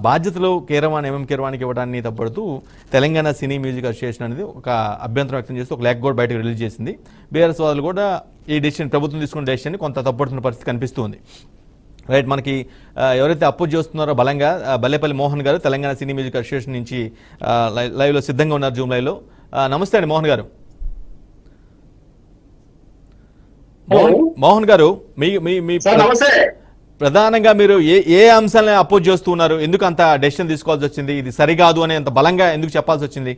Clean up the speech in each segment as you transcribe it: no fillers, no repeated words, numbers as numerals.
బాధ్యతలు ఎంఎం కీరవాణికి ఇవ్వడాన్ని తప్పడుతూ తెలంగాణ సినీ music association అనేది ఒక అభ్యంతరం వ్యక్తం చేస్తూ ఒక లేఖ కూడా బయటకు రిలీజ్ చేసింది. బీఆర్ఎస్ వాళ్ళు కూడా ఈ డెసిషన్ ప్రభుత్వం తీసుకున్న డెసిషన్ కొంత తప్పుడుతున్న పరిస్థితి కనిపిస్తుంది. రైట్, మనకి ఎవరైతే అపోజ్ చేస్తున్నారో బలంగా బల్లేపల్లి మోహన్ గారు తెలంగాణ సినీ మ్యూజిక్ అసోసియేషన్ నుంచి లైవ్లో సిద్ధంగా ఉన్నారు, జూమ్ లైవ్లో. నమస్తే అండి మోహన్ గారు. మోహన్ గారు, మీ ప్రధానంగా మీరు ఏ అంశాలను అపోజ్ చేస్తూ ఉన్నారు? ఎందుకు అంత డెసిషన్ తీసుకోవాల్సి వచ్చింది? ఇది సరికాదు అని అంత బలంగా ఎందుకు చెప్పాల్సి వచ్చింది?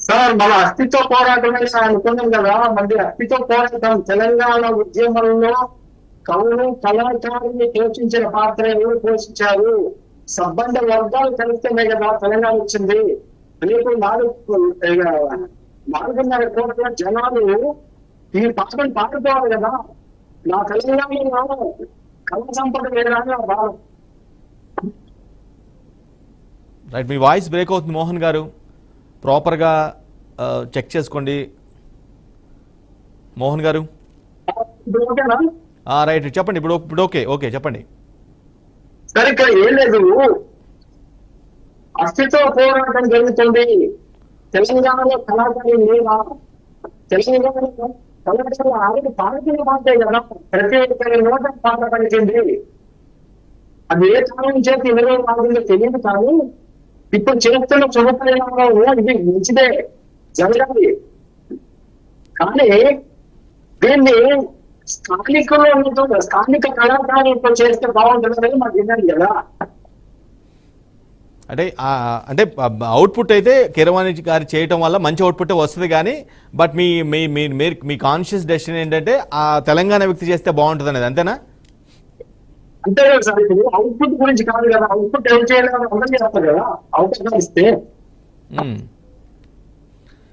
సార్, మన అస్తిత్వ పోరాటమే అనుకున్నాం కదా. మళ్ళీ అస్తిత్వ పోరాటం తెలంగాణ ఉద్యమంలో కవులు కళాకారుల్ని పోషించిన పాత్ర ఎవరు పోషించారు? సబ్బండ వర్గాలు కలిస్తేనే కదా తెలంగాణ వచ్చింది. రేపు 4.5 కోట్ల జనాలు ఈ పాటను పాడుకోవాలి కదా. నా తెలంగాణలో కళ సంపద లేదా భావం. రైట్, మీ వాయిస్ బ్రేక్ అవుతుంది మోహన్ గారు, ప్రాపర్గా చెక్ చేసుకోండి మోహన్ గారు. రైట్, చెప్పండి. ఇప్పుడు ఓకే చెప్పండి. సరే, ఇక్కడ ఏం లేదు, అస్తిత్వ పోరాటం జరుగుతుంది. తెలంగాణలో కళాకారులు లేదా? తెలంగాణలో కళాకారులు ఆల్రెడీ పాడుతున్న పాటే కదా. ప్రతి ఒక్కరి నోట పాట పలికింది. అది ఏ కాలం చేతి 20 నాలుగులో తెలియదు, కానీ ఇప్పుడు చేస్తున్న శుభపరిణామంలో ఇది మంచిదే, జరగాలి. కానీ దీన్ని స్థానికంలో ఉంటుంది, స్థానిక కళాకారులతో చేస్తే బాగుంటుందని మాకు విన్నాను కదా. అంటే అవుట్పుట్ అయితే కీరవాణి గారు చేయటం వల్ల మంచి అవుట్పుట్ వస్తుంది, కానీ బట్ మీ కాన్షియస్ డెసిషన్ ఏంటంటే ఆ తెలంగాణ వ్యక్తి చేస్తే బాగుంటుంది అనేది, అంతేనా? అంతే కదా సార్. ఇప్పుడు అవుట్పుట్ గురించి కాదు కదా, అవుట్పుట్ ఏం చేయాలని అందరూ చేస్తారు కదా అవకాశం ఇస్తే.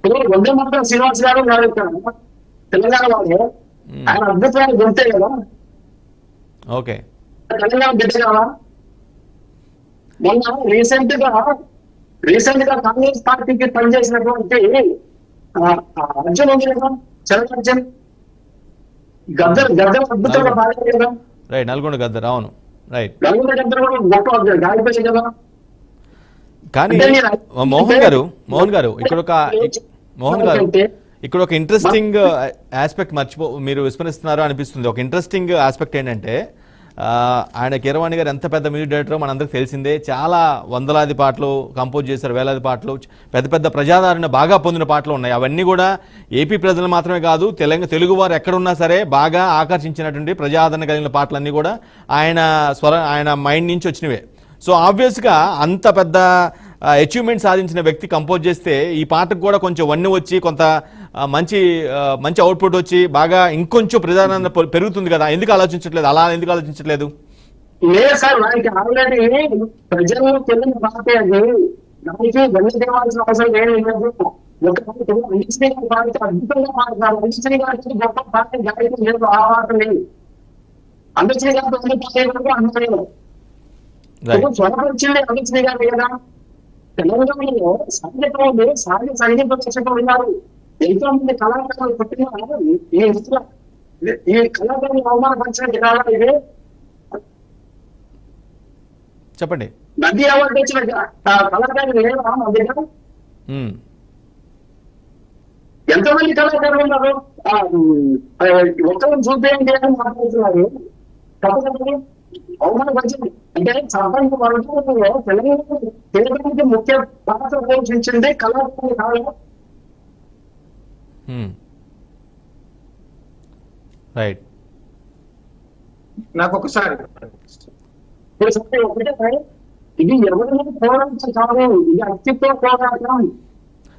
ఇప్పుడు వందే మాత్రం శ్రీనివాస్ గారు తెలంగాణ వాళ్ళు, ఆయన అద్భుతమైన గుర్తే కదా. ఓకే, తెలంగాణ బిడ్డ కదా. మొన్న రీసెంట్ గా కాంగ్రెస్ పార్టీకి పనిచేసినటువంటి అర్జున్ ఉంది కదా, చరణ్ అర్జున్, గద్దర్ అద్భుతంగా పాడారు కదా. రైట్, నల్గొండ గద్దర్, అవును. రైట్, నల్గొండ గద్దర్ కూడా గొప్ప గాయపడి కదా. కానీ మోహన్ గారు ఇక్కడ ఒక ఇంట్రెస్టింగ్ ఆస్పెక్ట్ మీరు విస్మరిస్తున్నారు అనిపిస్తుంది. ఒక ఇంట్రెస్టింగ్ ఆస్పెక్ట్ ఏంటంటే, ఆయన కీరవాణి గారు ఎంత పెద్ద మ్యూజిక్ డైరెక్టరో మనందరికి తెలిసిందే. చాలా వందలాది పాటలు కంపోజ్ చేశారు, వేలాది పాటలు, పెద్ద ప్రజాదరణ బాగా పొందిన పాటలు ఉన్నాయి. అవన్నీ కూడా ఏపీ ప్రజలు మాత్రమే కాదు, తెలుగు వారు ఎక్కడున్నా సరే బాగా ఆకర్షించినటువంటి ప్రజాదరణ కలిగిన పాటలన్నీ కూడా ఆయన మైండ్ నుంచి వచ్చినవే. సో ఆబ్వియస్గా అంత పెద్ద అచీవ్మెంట్ సాధించిన వ్యక్తి కంపోజ్ చేస్తే ఈ పాటకు కూడా కొంచెం వన్నె వచ్చి కొంత మంచి అవుట్పుట్ వచ్చి బాగా ఇంకొంచెం ప్రజాదరణ పెరుగుతుంది కదా. ఎందుకు ఆలోచించట్లేదు? లేదు సార్, నాకు ఆల్రెడీ ప్రజలు తెలియని పాటే అది. దానికి గణించవలసిన అవసరం ఏమీ లేదు. అద్భుతంగా మాట్లాడారు. అంజశ్రీ గారికి గొప్ప పాట గాయకులు లేదు, ఆ పాట లేదు. అంజశ్రీ గారితో అన్ని పాటలు అందలేదు. స్వరపరిచింది అంజశ్రీ గారు కదా. తెలంగాణలో సంగీతంలో సంగీత దర్శకులు ఉన్నారు. ఎంతో మంది కళాకారులు పుట్టిన ఈ కళాకారులు అవమానపరిచినట్టు కాదా ఇది? చెప్పండి. నది అవార్డు వచ్చిన కళాకారులు లేవా మా దగ్గర? ఎంతమంది కళాకారులు ఉన్నారు? ఒక్కరిని చూపేయండి అని మాట్లాడుతున్నారు. తప్పకుండా అవమానపరిచింది అంటే సర్పంచ్ వర్గంలో తెలంగాణకి ముఖ్య పాత్ర పోషించింది కళాకారులు కాదు. రైట్, నాకు ఒకసారి ఇది ఎవరి పోరాటం కాదు, ఇది అస్తిత్వ పోరాటం.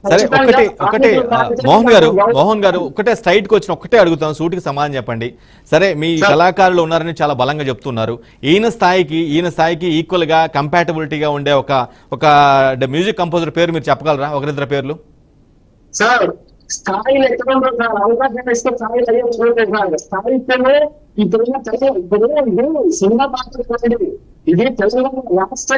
సరే, ఒకటే మోహన్ గారు ఒకటే స్ట్రైట్కి వచ్చిన ఒకటే అడుగుతాం, సూటికి సమాధానం చెప్పండి. సరే, మీ కళాకారులు ఉన్నారని చాలా బలంగా చెప్తున్నారు. ఈయన స్థాయికి ఈక్వల్ గా కంపాటబిలిటీగా ఉండే ఒక మ్యూజిక్ కంపోజర్ పేరు మీరు చెప్పగలరా? ఒకరిద్దరు పేర్లు. సార్, స్థాయిలు ఎక్కడ అవకాశం ఇస్తే స్థాయిలు అయ్యే స్థాయితోనే ఈ తెలంగాణ సినిమా పాత్ర ఇది తెలంగాణ రాష్ట్ర